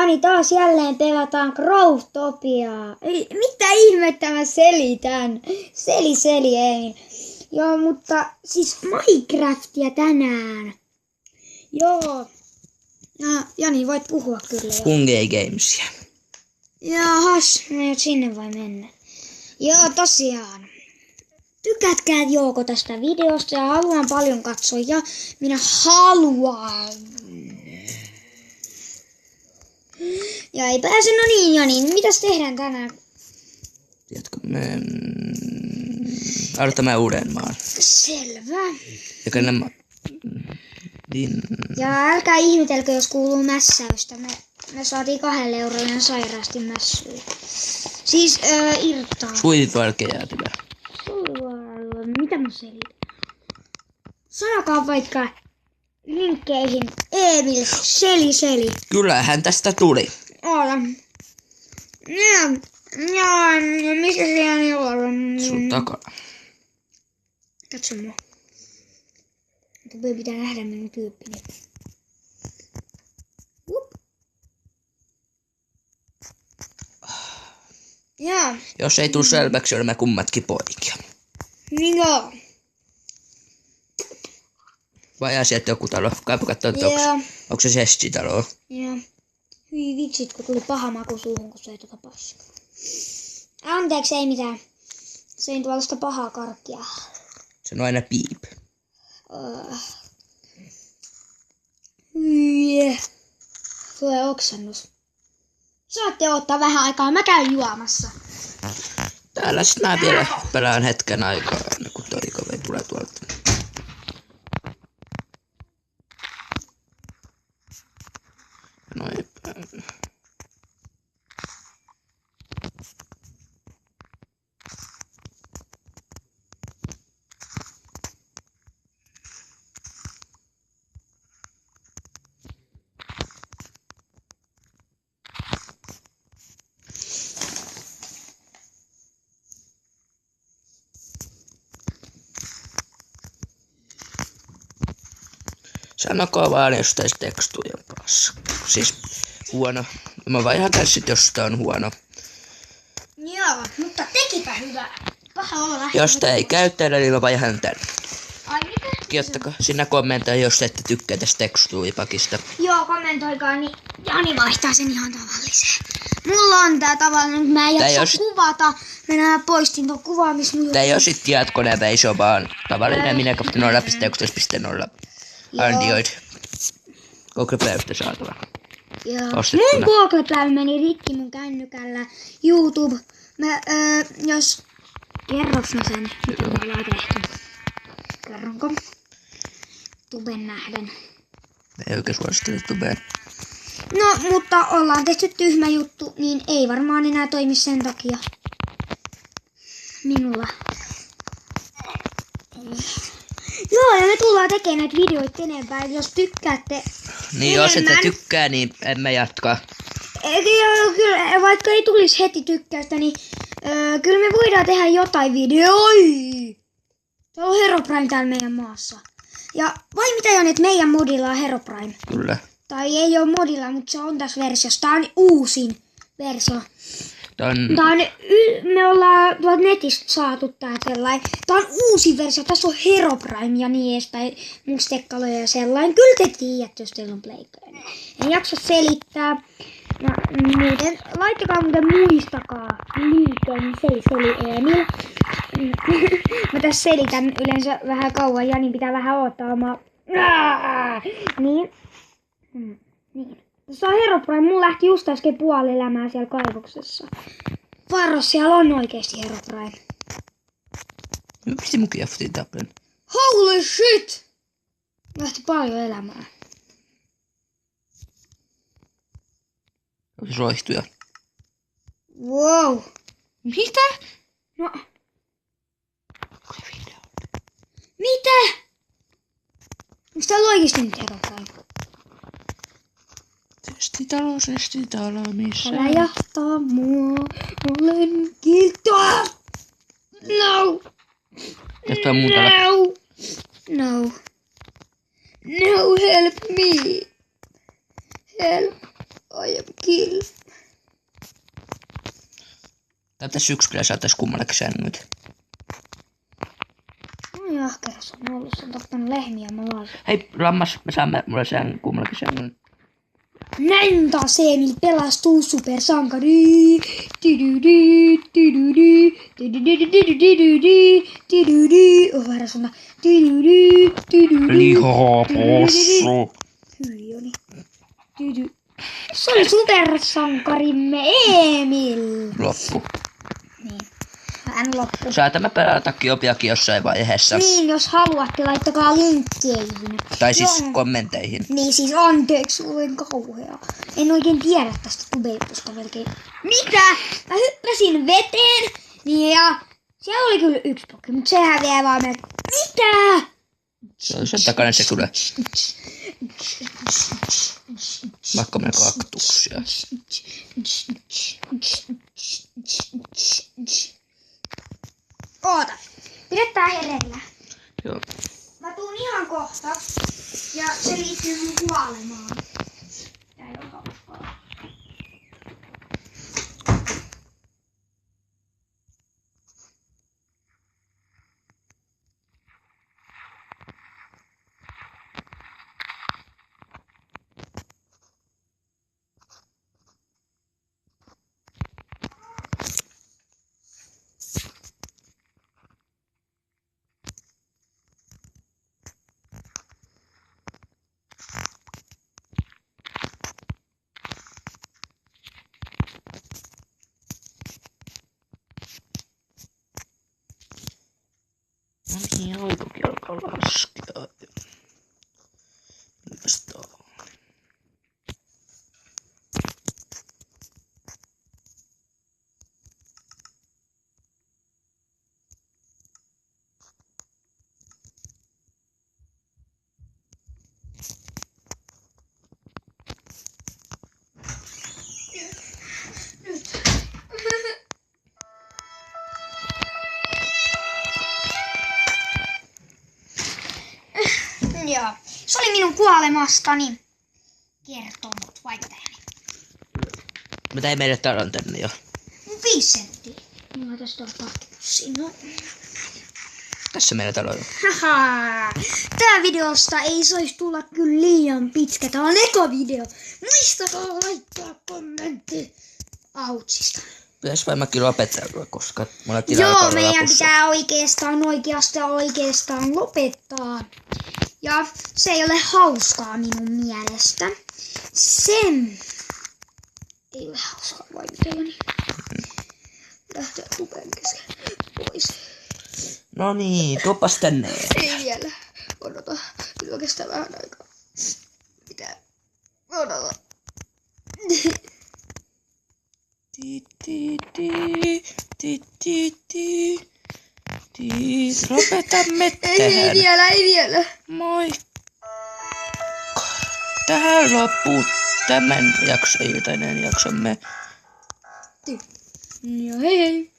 Jani, taas jälleen pelataan Growtopiaa. Mitä ihmettä mä selitän? Seli, ei. Joo, mutta siis Minecraftia tänään. Joo. Ja Jani, voit puhua kyllä jo. Hunger Gamesia. Jahas, no sinne voi mennä. Joo, tosiaan. Tykätkää Jouko tästä videosta ja haluan paljon katsoa. Ja minä haluan. Ja ei pääse, no niin Jani, mitäs tehdään tänään? Tiedätkö, me aloitamme Uudenmaan. Selvä. Ja nämä... Ja älkää ihmetelkö, jos kuuluu mässäystä. Me saatiin 2 eurolla sairaasti mässyä. Siis irtaa. Suivivalkejäätiä. Mitä mä selitän? Sanokaa vaikka linkkeihin Emil Seli. Kyllähän tästä tuli. Oota. Ja missä siellä on? Sun takana. Katso mua. Pitää nähdä minun tyyppini. Jaa. Jos ei tule selväksi, olemme kummatkin poikia. Niin joo. Vai asiat joku talo? Kaipa katsoa, että onko se Sesti-talo. Joo. Hyi vitsit, kun tuli paha maku suuhun, kun söi tuota paskaa. Anteeksi, ei mitään. Söin tuollaista pahaa karkkia. Se on aina piip. Hyi. Tulee oksennus. Saatte ottaa vähän aikaa, mä käyn juomassa. Täällä sit mä vielä pelaan hetken aikaa, ennen kuin toi kaveri tulee tuolta. Noin päin. Sanokaa vaan jostain tekstujen kanssa. Siis huono. Mä vaihan tässä sit, jos tää on huono. Joo, mutta tekipä hyvä. Paha olla. Jos tää ei käy täällä, niin mä vaihan tän. Ai mitä? Kirjoittakaa sinä kommentoi, jos ette tykkää tästä tekstuipakista. Joo, kommentoikaa, niin Jani vaihtaa sen ihan tavalliseen. Mulla on tää tavallinen, mutta mä en jaksa kuvata. Mä poistin ton kuvaamismuun. Tää ei oo sit jatkonäpä, se on vaan tavallinen minä.0.11.0. Android. Google Playstä saatava. Joo. Ostettuna. Mun Google Play meni rikki mun kännykällä. YouTube. Jos kerros mä sen, mitä me ollaan tehty. Kerronko? Tuben nähden. Ei oikein suosittele Tubeen. No, mutta ollaan tehty tyhmä juttu, niin ei varmaan enää toimi sen takia. Minulla. Joo, ja me tullaan tekemään näitä videoita enempää, jos tykkäätte. Niin, jos ette tykkää, niin en mä jatka. Kyllä, vaikka ei tulisi heti tykkäystä, niin kyllä me voidaan tehdä jotain videoita. Se on Herobrine täällä meidän maassa. Ja vai mitä Jani, että meidän modilla on Herobrine? Kyllä. Tai ei ole modilla, mutta se on tässä versiossa. Tää on uusin versio. Me ollaan tuolta netistä saatu tää sellainen. Tää on uusi versio. Tässä on Herobrine ja niin edespäin. Mustekkaloja ja sellainen. Kyllä te tiedätte, jos teillä on pleikkoja. En jaksa selittää. No, muuten, laittakaa muuten muistakaa liikkeen seli Emil. Mä tässä selitän yleensä vähän kauan. Jani pitää vähän odottaa omaa. Niin. Tässä on Herobrine. Mun lähti just äsken puoli elämää siellä kaivoksessa. Varo, siellä on oikeesti Herobrine. Miksi mun kieftiin tapen? Holy shit! Lähti paljon elämää. Roihtuja. Wow. Mitä? No. Mitä? Onks täällä oikeesti nyt Herobrine? Sesti-talo, missä? Älä jahtaa mua, olen kiltoa! No! Jostain muuta. No, help me! Help! I am kill. Tai pitäis yksi kyllä saatais kummallakin sängyt. No jahkeras on ollut, se on tappanut lehmiä mulla. Hei, lammas, me saamme mulle kummallakin sängyn. Näin taas Emil pelastuu supersankari. Oh, väärä sana. Lihapossu. Hyi oli. Se oli supersankarimme Emil. Loppu. Niin. Hän loppu. Saatamme pelatakin opiakin jossain vaiheessa. Niin, jos haluatte, laittakaa linkkeihin. Tai siis kommenteihin. Niin siis anteeksi, olen kauhea. En oikein tiedä tästä tubeitusta melkein. Mitä? Mä hyppäsin veteen. Niin ja siellä oli kyllä yksi pokki, mutta se häviää vaan melkein. Mitä? Se oli sen takana se kyllä. Vaikka me kaktuksia. Oota. Pidetään hereillä. Joo. Mä tuun ihan kohta. Ja se liittyy mun kuolemaan. Tää ei oo hauskaa. No niin, aikakin alkaa laskea. Mitäs tää on? Joo. Se oli minun kuolemastani kertonut vaikuttajani. Mä tein meille talon tänne jo. 5 senttiä. Mulla tästä on pakkipussi. No. Tässä meillä talo jo. Haha. Tää videosta ei saisi tulla kyllä liian pitkä. Tää on eka video. Muistakaa laittaa kommentti Autsista. Pitäis varmaankin lopetella, koska mulla Joo, meidän pitää oikeastaan lopettaa. Ja se ei ole hauskaa minun mielestä. Sen ei ole hauskaa vai mitä Jani? Lähtee tupeen kesken pois. No niin, tuopas tänne. Ei vielä. Odota. Kyllä kestää vähän aikaa. Mitä? Odota. Lopetamme tähän. Ei vielä. Moi. Tähän loppuu tämän iltainen jaksomme. Ja hei hei.